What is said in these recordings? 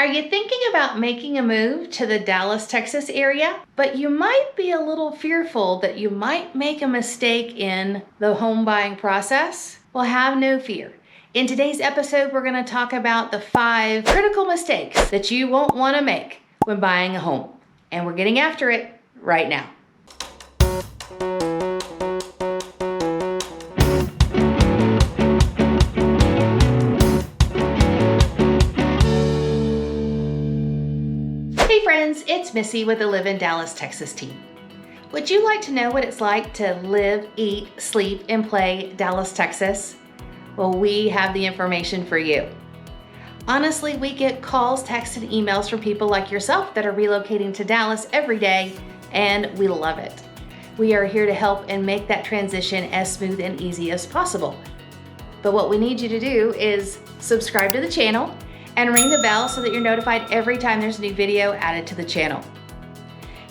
Are you thinking about making a move to the Dallas, Texas area? But you might be a little fearful that you might make a mistake in the home buying process? Well, have no fear. In today's episode, we're going to talk about the 5 critical mistakes that you won't want to make when buying a home. And we're getting after it right now. Hey friends, it's Missy with the Live in Dallas, Texas team. Would you like to know what it's like to live, eat, sleep, and play Dallas, Texas? Well, we have the information for you. Honestly, we get calls, texts, and emails from people like yourself that are relocating to Dallas every day, and we love it. We are here to help and make that transition as smooth and easy as possible. But what we need you to do is subscribe to the channel and ring the bell so that you're notified every time there's a new video added to the channel.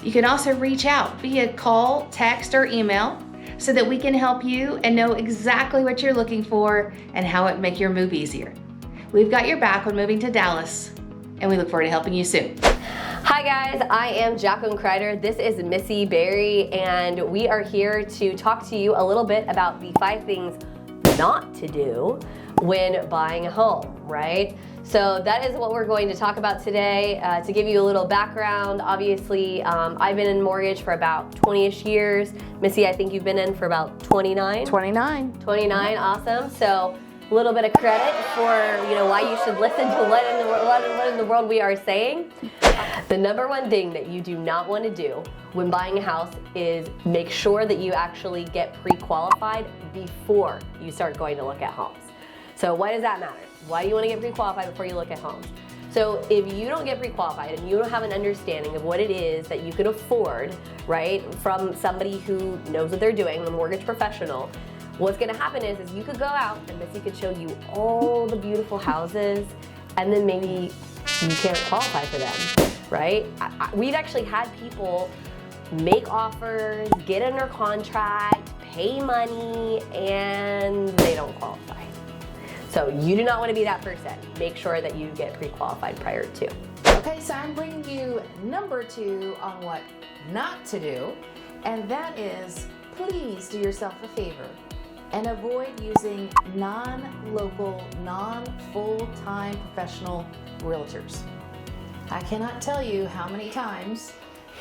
You can also reach out via call, text, or email so that we can help you and know exactly what you're looking for and how it make your move easier. We've got your back when moving to Dallas, and we look forward to helping you soon. Hi guys, I am Jacqueline Crider. This is Missy Berry, and we are here to talk to you a little bit about the 5 things not to do when buying a home, right? So that is what we're going to talk about today. To give you a little background, obviously I've been in mortgage for about 20-ish years. Missy, I think you've been in for about 29? 29. 29, awesome. So a little bit of credit for why you should listen to what in the world we are saying. The number one thing that you do not want to do when buying a house is make sure that you actually get pre-qualified before you start going to look at homes. So why does that matter? Why do you want to get pre-qualified before you look at homes? So if you don't get pre-qualified and you don't have an understanding of what it is that you can afford, right, from somebody who knows what they're doing, a mortgage professional, what's going to happen is you could go out and Missy could show you all the beautiful houses, and then maybe you can't qualify for them, right? We've actually had people make offers, get under contract, pay money, and they don't qualify. So you do not want to be that person. Make sure that you get pre-qualified prior to. Okay, so I'm bringing you number 2 on what not to do, and that is please do yourself a favor and avoid using non-local, non-full-time professional realtors. I cannot tell you how many times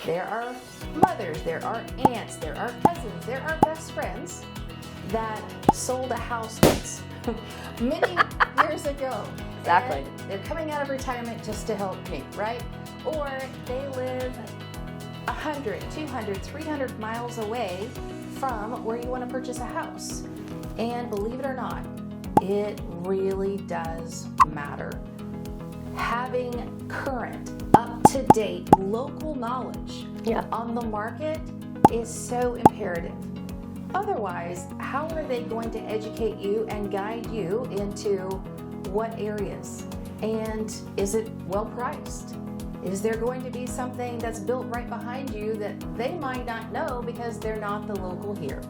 there are mothers, there are aunts, there are cousins, there are best friends that sold a house once many years ago. Exactly. And they're coming out of retirement just to help me, right? Or they live 100, 200, 300 miles away from where you want to purchase a house. And believe it or not, it really does matter. Having current, up-to-date local knowledge on the market is so imperative. Otherwise, how are they going to educate you and guide you into what areas? And is it well priced? Is there going to be something that's built right behind you that they might not know because they're not the local here?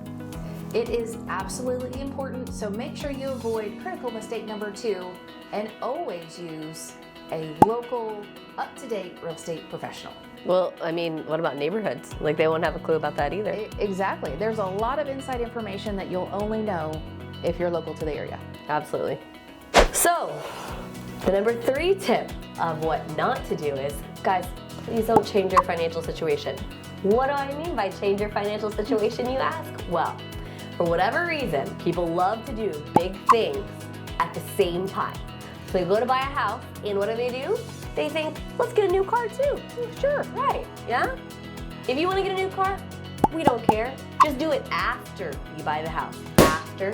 It is absolutely important, so make sure you avoid critical mistake number 2 and always use a local, up-to-date real estate professional. Well, I mean, what about neighborhoods? Like, they won't have a clue about that either. Exactly. There's a lot of inside information that you'll only know if you're local to the area. Absolutely. So, the number 3 tip of what not to do is, guys, please don't change your financial situation. What do I mean by change your financial situation, you ask? Well, for whatever reason, people love to do big things at the same time. So they go to buy a house, and what do? They think, let's get a new car too. Sure, right, yeah? If you want to get a new car, we don't care. Just do it after you buy the house. After.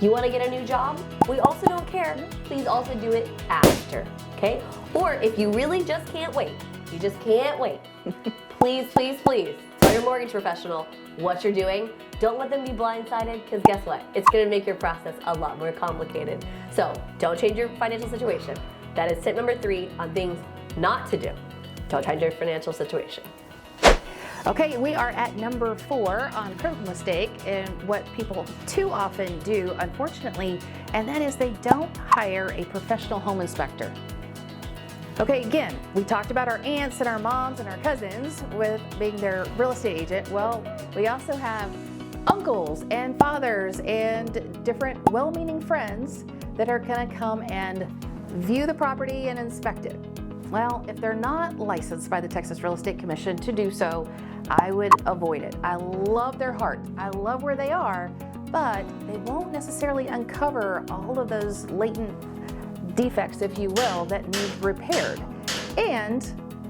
You want to get a new job? We also don't care. Please also do it after, okay? Or if you really just can't wait, please, please, please, tell your mortgage professional what you're doing. Don't let them be blindsided, because guess what? It's going to make your process a lot more complicated. So don't change your financial situation. That is tip number 3 on things not to do. Don't change your financial situation. Okay, we are at number 4 on critical mistake and what people too often do, unfortunately, and that is they don't hire a professional home inspector. Okay, again, we talked about our aunts and our moms and our cousins with being their real estate agent. Well, we also have uncles and fathers and different well-meaning friends that are gonna come and view the property and inspect it. Well, if they're not licensed by the Texas Real Estate Commission to do so, I would avoid it. I love their heart. I love where they are, but they won't necessarily uncover all of those latent defects, if you will, that need repaired. And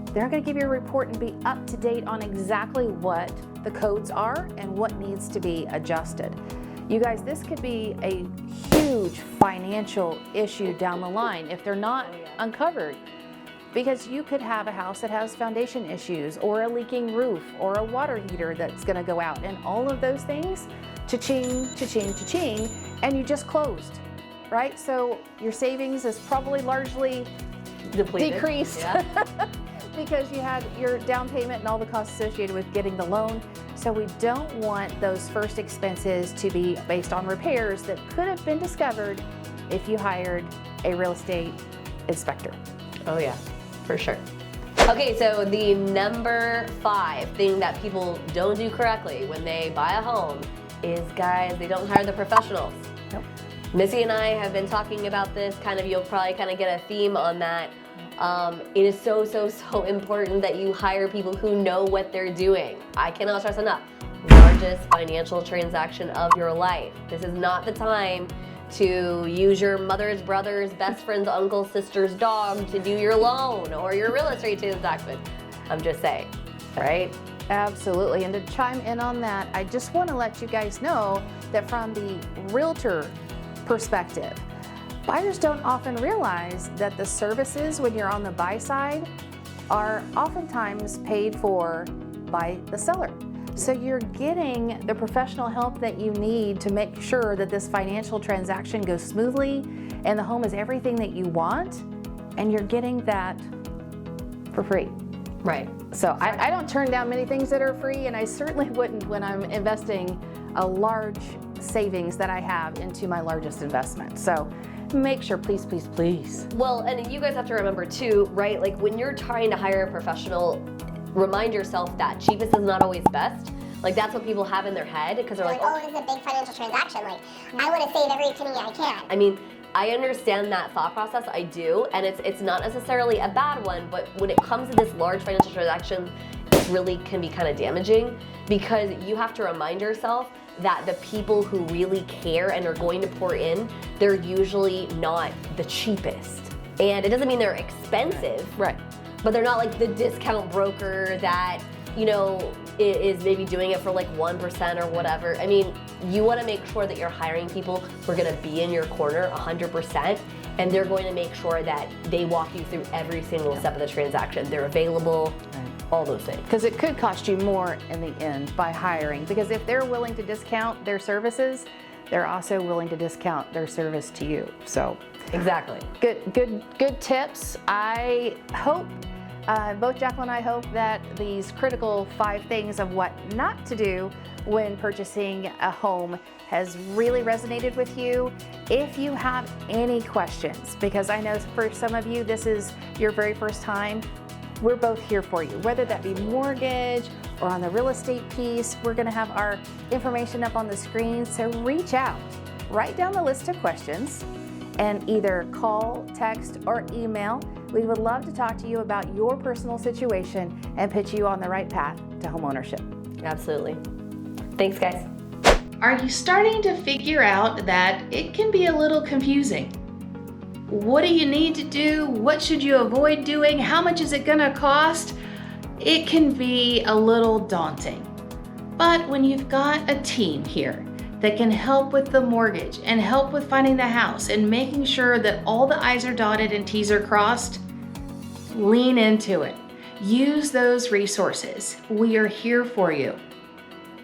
they're going to give you a report and be up to date on exactly what the codes are and what needs to be adjusted. You guys, this could be a huge financial issue down the line if they're not uncovered. Because you could have a house that has foundation issues or a leaking roof or a water heater that's going to go out, and all of those things, cha-ching, cha-ching, cha-ching, and you just closed. Right? So your savings is probably largely Depleted. decreased Yeah. because you had your down payment and all the costs associated with getting the loan. So we don't want those first expenses to be based on repairs that could have been discovered if you hired a real estate inspector. Oh yeah, for sure. Okay, so the number 5 thing that people don't do correctly when they buy a home is, guys, they don't hire the professionals. Nope. Missy and I have been talking about this, you'll probably get a theme on that. It is so important that you hire people who know what they're doing. I cannot stress enough. Largest financial transaction of your life. This is not the time to use your mother's brother's best friend's uncle's sister's dog to do your loan or your real estate transaction. I'm just saying, right? Absolutely. And to chime in on that, I just want to let you guys know that from the realtor perspective, buyers don't often realize that the services when you're on the buy side are oftentimes paid for by the seller. So you're getting the professional help that you need to make sure that this financial transaction goes smoothly and the home is everything that you want, and you're getting that for free. Right. So I don't turn down many things that are free, and I certainly wouldn't when I'm investing a large savings that I have into my largest investment. So make sure, please. Well, and you guys have to remember too, right? Like when you're trying to hire a professional, remind yourself that cheapest is not always best. Like that's what people have in their head because they're like, oh, this is a big financial transaction. Like, I want to save every penny I can. I mean, I understand that thought process, I do, and it's not necessarily a bad one, but when it comes to this large financial transaction, it really can be kind of damaging because you have to remind yourself that the people who really care and are going to pour in, they're usually not the cheapest. And it doesn't mean they're expensive, Right. but they're not like the discount broker that, is maybe doing it for like 1% or whatever. I mean, you want to make sure that you're hiring people who are going to be in your corner 100%, and they're going to make sure that they walk you through every single step of the transaction. They're available, all those things. Because it could cost you more in the end by hiring, because if they're willing to discount their services, they're also willing to discount their service to you. So Exactly. good tips. I hope both Jacqueline and I hope that these critical 5 things of what not to do when purchasing a home has really resonated with you. If you have any questions, because I know for some of you this is your very first time, we're both here for you, whether that be mortgage or on the real estate piece. We're going to have our information up on the screen, so reach out, write down the list of questions, and either call, text, or email. We would love to talk to you about your personal situation and put you on the right path to homeownership. Absolutely. Thanks, guys. Are you starting to figure out that it can be a little confusing? What do you need to do? What should you avoid doing? How much is it gonna cost? It can be a little daunting. But when you've got a team here that can help with the mortgage and help with finding the house and making sure that all the I's are dotted and T's are crossed, lean into it. Use those resources. We are here for you.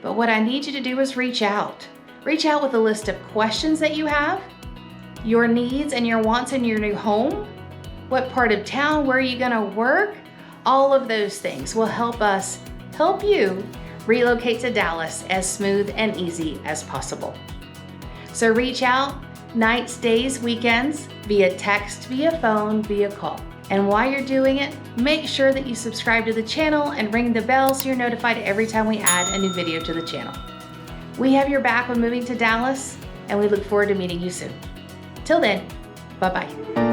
But what I need you to do is reach out. Reach out with a list of questions that you have, your needs and your wants in your new home, what part of town, where are you gonna work? All of those things will help us help you relocate to Dallas as smooth and easy as possible. So reach out nights, days, weekends, via text, via phone, via call. And while you're doing it, make sure that you subscribe to the channel and ring the bell so you're notified every time we add a new video to the channel. We have your back when moving to Dallas, and we look forward to meeting you soon. Till then, bye-bye.